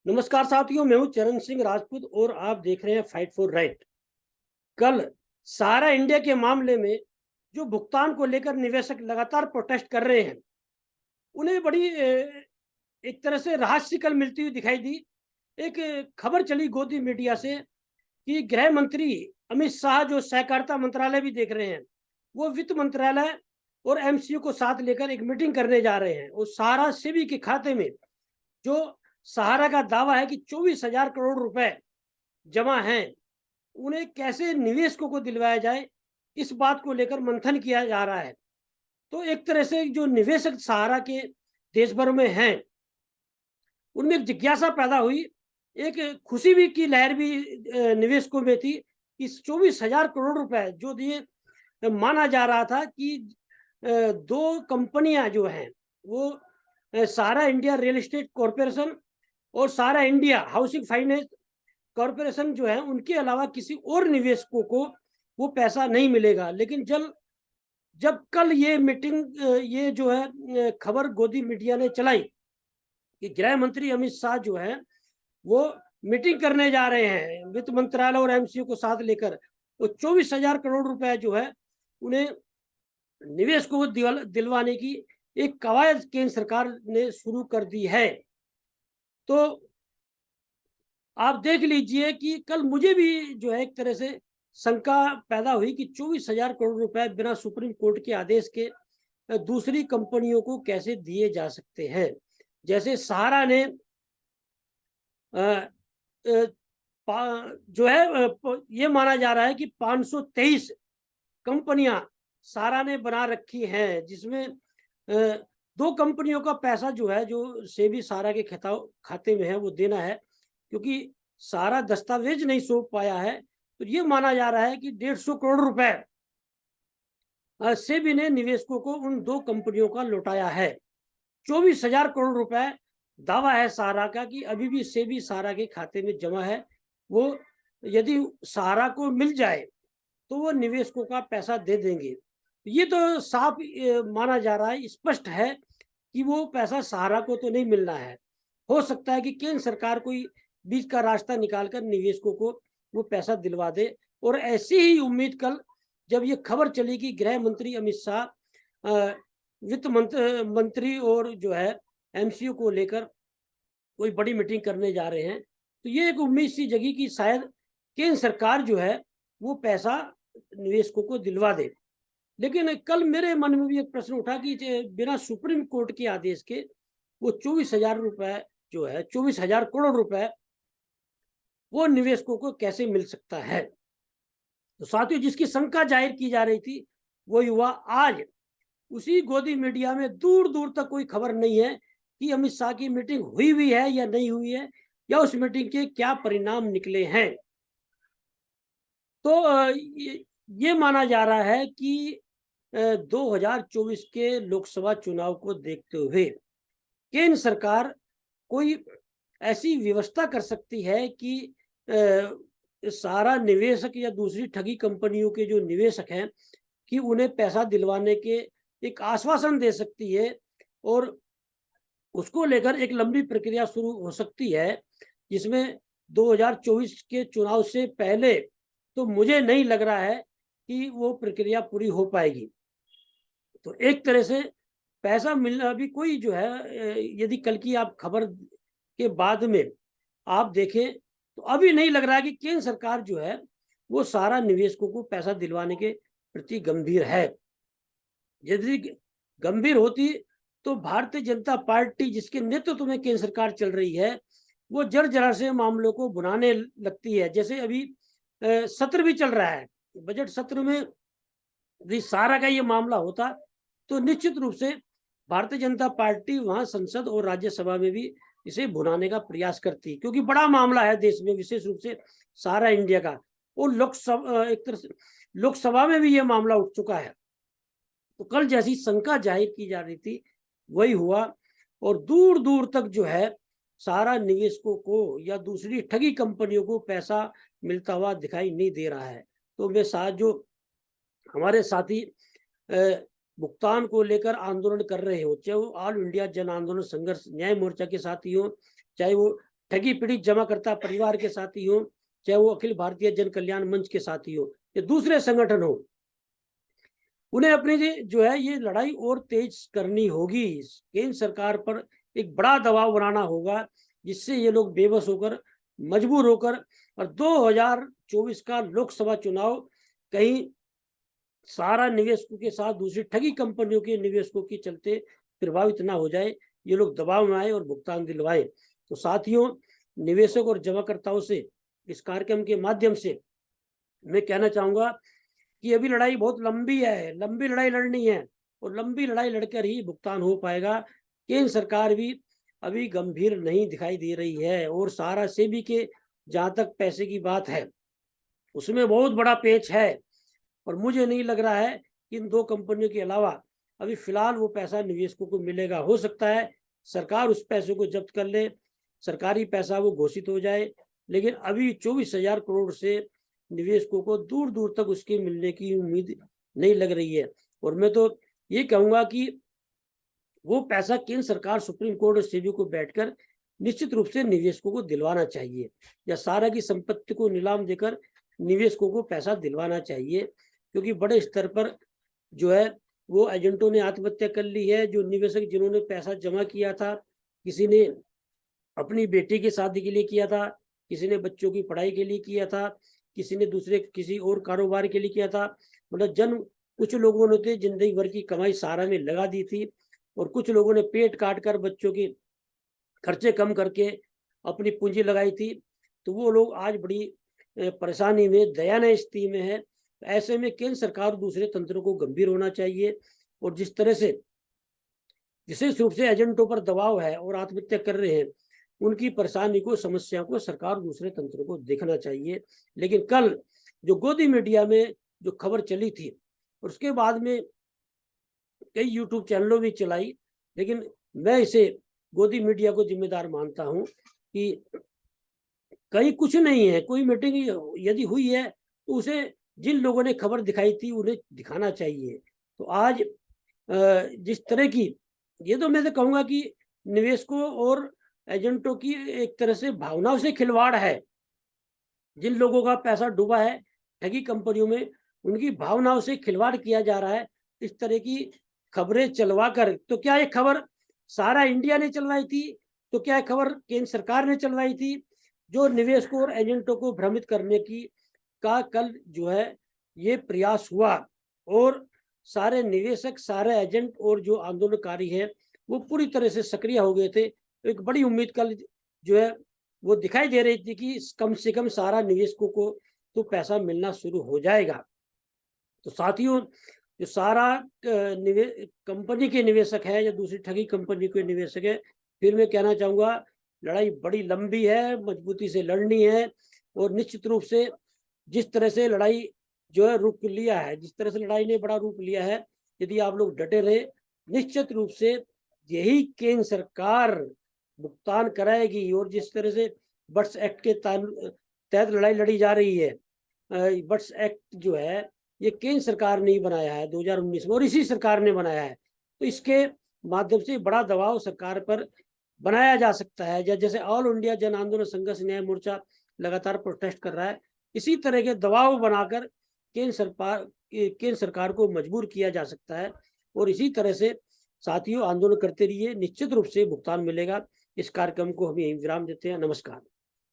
नमस्कार साथियों, मैं हूं चरण सिंह राजपूत और आप देख रहे हैं फाइट फॉर राइट। कल सहारा इंडिया के मामले में जो भुगतान को लेकर निवेशक लगातार प्रोटेस्ट कर रहे हैं, उन्हें बड़ी एक तरह से राहत सी कल मिलती हुई दिखाई दी। एक खबर चली गोदी मीडिया से कि गृह मंत्री अमित शाह, जो सहकारिता मंत्रालय भी देख रहे हैं, वो वित्त मंत्रालय और एमसीयू को साथ लेकर एक मीटिंग करने जा रहे हैं और सहारा सेबी के खाते में जो सहारा का दावा है कि 24,000 करोड़ रुपए जमा हैं, उन्हें कैसे निवेशकों को दिलवाया जाए, इस बात को लेकर मंथन किया जा रहा है। तो एक तरह से जो निवेशक सहारा के देश भर में हैं, उनमें एक जिज्ञासा पैदा हुई, एक खुशी भी की लहर भी निवेशकों में थी। इस 24,000 करोड़ रुपए जो दिए, माना जा रहा था कि दो कंपनियां जो हैं वो सहारा इंडिया रियल एस्टेट कॉरपोरेशन और सहारा इंडिया हाउसिंग फाइनेंस कॉरपोरेशन जो है, उनके अलावा किसी और निवेशकों को वो पैसा नहीं मिलेगा। लेकिन जब कल ये मीटिंग, ये जो है खबर गोदी मीडिया ने चलाई कि गृह मंत्री अमित शाह जो है वो मीटिंग करने जा रहे हैं वित्त मंत्रालय और एमसीयू को साथ लेकर, वो 24,000 करोड़ रुपए जो है उन्हें निवेशकों को दिलवाने की एक कवायद केंद्र सरकार ने शुरू कर दी है। तो आप देख लीजिए कि कल मुझे भी जो है एक तरह से शंका पैदा हुई कि 24,000 करोड़ रुपए बिना सुप्रीम कोर्ट के आदेश के दूसरी कंपनियों को कैसे दिए जा सकते हैं। जैसे सहारा ने अ, अ, जो है ये माना जा रहा है कि 523 कंपनियां सहारा ने बना रखी हैं, जिसमें दो कंपनियों का पैसा जो है, जो सेबी सहारा के खाते में है, वो देना है, क्योंकि सारा दस्तावेज नहीं सौंप पाया है। तो ये माना जा रहा है कि 150 करोड़ रुपए सेबी ने निवेशकों को उन दो कंपनियों का लौटाया है। 24,000 करोड़ रुपए दावा है सहारा का कि अभी भी सेबी सहारा के खाते में जमा है। वो यदि सहारा को मिल जाए तो वो निवेशकों का पैसा दे देंगे। ये तो साफ माना जा रहा है, स्पष्ट है कि वो पैसा सहारा को तो नहीं मिलना है। हो सकता है कि केंद्र सरकार कोई बीच का रास्ता निकालकर निवेशकों को वो पैसा दिलवा दे। और ऐसी ही उम्मीद कल जब ये खबर चली कि गृह मंत्री अमित शाह वित्त मंत्री और जो है एमसीयू को लेकर कोई बड़ी मीटिंग करने जा रहे हैं, तो ये एक उम्मीद सी जगी कि शायद केंद्र सरकार जो है वो पैसा निवेशकों को दिलवा दे। लेकिन कल मेरे मन में भी एक प्रश्न उठा कि बिना सुप्रीम कोर्ट के आदेश के वो 24,000 रुपए जो है, 24,000 करोड़ रुपए वो निवेशकों को कैसे मिल सकता है। तो साथियों, जिसकी शंका जाहिर की जा रही थी वो युवा आज उसी गोदी मीडिया में दूर दूर तक कोई खबर नहीं है कि अमित शाह की मीटिंग हुई भी है या नहीं हुई है, या उस मीटिंग के क्या परिणाम निकले हैं। तो ये माना जा रहा है कि 2024 के लोकसभा चुनाव को देखते हुए केंद्र सरकार कोई ऐसी व्यवस्था कर सकती है कि सारा निवेशक या दूसरी ठगी कंपनियों के जो निवेशक हैं कि उन्हें पैसा दिलवाने के एक आश्वासन दे सकती है, और उसको लेकर एक लंबी प्रक्रिया शुरू हो सकती है, जिसमें 2024 के चुनाव से पहले तो मुझे नहीं लग रहा है कि वो प्रक्रिया पूरी हो पाएगी। तो एक तरह से पैसा मिलना भी कोई जो है, यदि कल की आप खबर के बाद में आप देखें तो अभी नहीं लग रहा है कि केंद्र सरकार जो है वो सारा निवेशकों को पैसा दिलवाने के प्रति गंभीर है। यदि गंभीर होती तो भारतीय जनता पार्टी, जिसके नेतृत्व में केंद्र सरकार चल रही है, वो जर जरा से मामलों को बुनाने लगती है। जैसे अभी सत्र भी चल रहा है, बजट सत्र में यदि सारा का ये मामला होता तो निश्चित रूप से भारतीय जनता पार्टी वहां संसद और राज्यसभा में भी इसे भुनाने का प्रयास करती, क्योंकि बड़ा मामला है देश में, विशेष रूप से सारा इंडिया का। और लोकसभा, एक तरह से लोकसभा में भी ये मामला उठ चुका है। तो कल जैसी शंका जाहिर की जा रही थी वही हुआ, और दूर दूर तक जो है सारा निवेशकों को या दूसरी ठगी कंपनियों को पैसा मिलता हुआ दिखाई नहीं दे रहा है। तो मैं साथ जो हमारे साथी भुगतान को लेकर आंदोलन कर रहे हो, चाहे वो ऑल इंडिया जन आंदोलन संघर्ष न्याय मोर्चा के साथी हो, चाहे वो ठगी पीड़ित जमाकर्ता परिवार के साथी हो, चाहे वो अखिल भारतीय जन कल्याण मंच के साथी हो या दूसरे संगठन हो, उन्हें अपनी जो है ये लड़ाई और तेज करनी होगी। केंद्र सरकार पर एक बड़ा दबाव बनाना होगा, जिससे ये लोग बेबस होकर, मजबूर होकर और 2024 का लोकसभा चुनाव कहीं सारा निवेशकों के साथ दूसरी ठगी कंपनियों के निवेशकों के चलते प्रभावित ना हो जाए, ये लोग दबाव में आए और भुगतान दिलवाएं। तो साथियों, निवेशक और जमाकर्ताओं से इस कार्यक्रम के माध्यम से मैं कहना चाहूंगा कि अभी लड़ाई बहुत लंबी है, लंबी लड़ाई लड़नी है और लंबी लड़ाई लड़कर ही भुगतान हो पाएगा। केंद्र सरकार भी अभी गंभीर नहीं दिखाई दे रही है और सारा सेबी के जहां तक पैसे की बात है उसमें बहुत बड़ा पेच है और मुझे नहीं लग रहा है कि इन दो कंपनियों के अलावा अभी फिलहाल वो पैसा निवेशकों को मिलेगा। हो सकता है सरकार उस पैसे को जब्त कर ले, सरकारी पैसा वो घोषित हो जाए, लेकिन अभी 24,000 करोड़ से निवेशकों को दूर दूर तक उसके मिलने की उम्मीद नहीं लग रही है। और मैं तो ये कहूंगा कि वो पैसा केंद्र सरकार, सुप्रीम कोर्ट और सेबी को बैठकर निश्चित रूप से निवेशकों को दिलवाना चाहिए, या सारा की संपत्ति को नीलाम देकर निवेशकों को पैसा दिलवाना चाहिए, क्योंकि बड़े स्तर पर जो है वो एजेंटों ने आत्महत्या कर ली है। जो निवेशक जिन्होंने पैसा जमा किया था, किसी ने अपनी बेटी की शादी के लिए किया था, किसी ने बच्चों की पढ़ाई के लिए किया था, किसी ने दूसरे किसी और कारोबार के लिए किया था। मतलब कुछ लोगों ने तो जिंदगी भर की कमाई सारा में लगा दी थी और कुछ लोगों ने पेट काट कर बच्चों के खर्चे कम करके अपनी पूंजी लगाई थी। तो वो लोग आज बड़ी परेशानी में, दयनीय स्थिति में है। ऐसे में केंद्र सरकार दूसरे तंत्रों को गंभीर होना चाहिए और जिस तरह से विशेष रूप से एजेंटों पर दबाव है और आत्महत्या कर रहे हैं, उनकी परेशानी को, समस्या को सरकार दूसरे तंत्रों को देखना चाहिए। लेकिन कल जो गोदी मीडिया में जो खबर चली थी और उसके बाद में कई यूट्यूब चैनलों भी चलाई, लेकिन मैं इसे गोदी मीडिया को जिम्मेदार मानता हूं कि कहीं कुछ नहीं है। कोई मीटिंग यदि हुई है तो उसे जिन लोगों ने खबर दिखाई थी उन्हें दिखाना चाहिए। तो आज जिस तरह की, ये तो मैं तो कहूँगा कि निवेशकों और एजेंटों की एक तरह से भावनाओं से खिलवाड़ है। जिन लोगों का पैसा डूबा है ठगी कंपनियों में, उनकी भावनाओं से खिलवाड़ किया जा रहा है इस तरह की खबरें चलवा कर। तो क्या ये खबर सारा इंडिया ने चलवाई थी? तो क्या खबर केंद्र सरकार ने चलवाई थी? जो निवेशकों और एजेंटों को भ्रमित करने की का कल जो है ये प्रयास हुआ और सारे निवेशक, सारे एजेंट और जो आंदोलनकारी है वो पूरी तरह से सक्रिय हो गए थे। एक बड़ी उम्मीद कल जो है वो दिखाई दे रही थी कि कम से कम सारा निवेशकों को तो पैसा मिलना शुरू हो जाएगा। तो साथियों, जो सारा कंपनी के निवेशक है या दूसरी ठगी कंपनी के निवेशक है, फिर मैं कहना चाहूंगा लड़ाई बड़ी लंबी है, मजबूती से लड़नी है और निश्चित रूप से जिस तरह से लड़ाई जो है रूप लिया है, जिस तरह से लड़ाई ने बड़ा रूप लिया है, यदि आप लोग डटे रहे, निश्चित रूप से यही केंद्र सरकार भुगतान कराएगी। और जिस तरह से बट्स एक्ट के तहत लड़ाई लड़ी जा रही है, बट्स एक्ट जो है ये केंद्र सरकार ने ही बनाया है 2019 में और इसी सरकार ने बनाया है। तो इसके माध्यम से बड़ा दबाव सरकार पर बनाया जा सकता है। जैसे ऑल इंडिया जन आंदोलन संघर्ष न्याय मोर्चा लगातार प्रोटेस्ट कर रहा है, इसी तरह के दबाव बनाकर केंद्र सरकार को मजबूर किया जा सकता है। और इसी तरह से साथियों आंदोलन करते रहिए, निश्चित रूप से भुगतान मिलेगा। इस कार्यक्रम को हम यहीं विराम देते हैं। नमस्कार।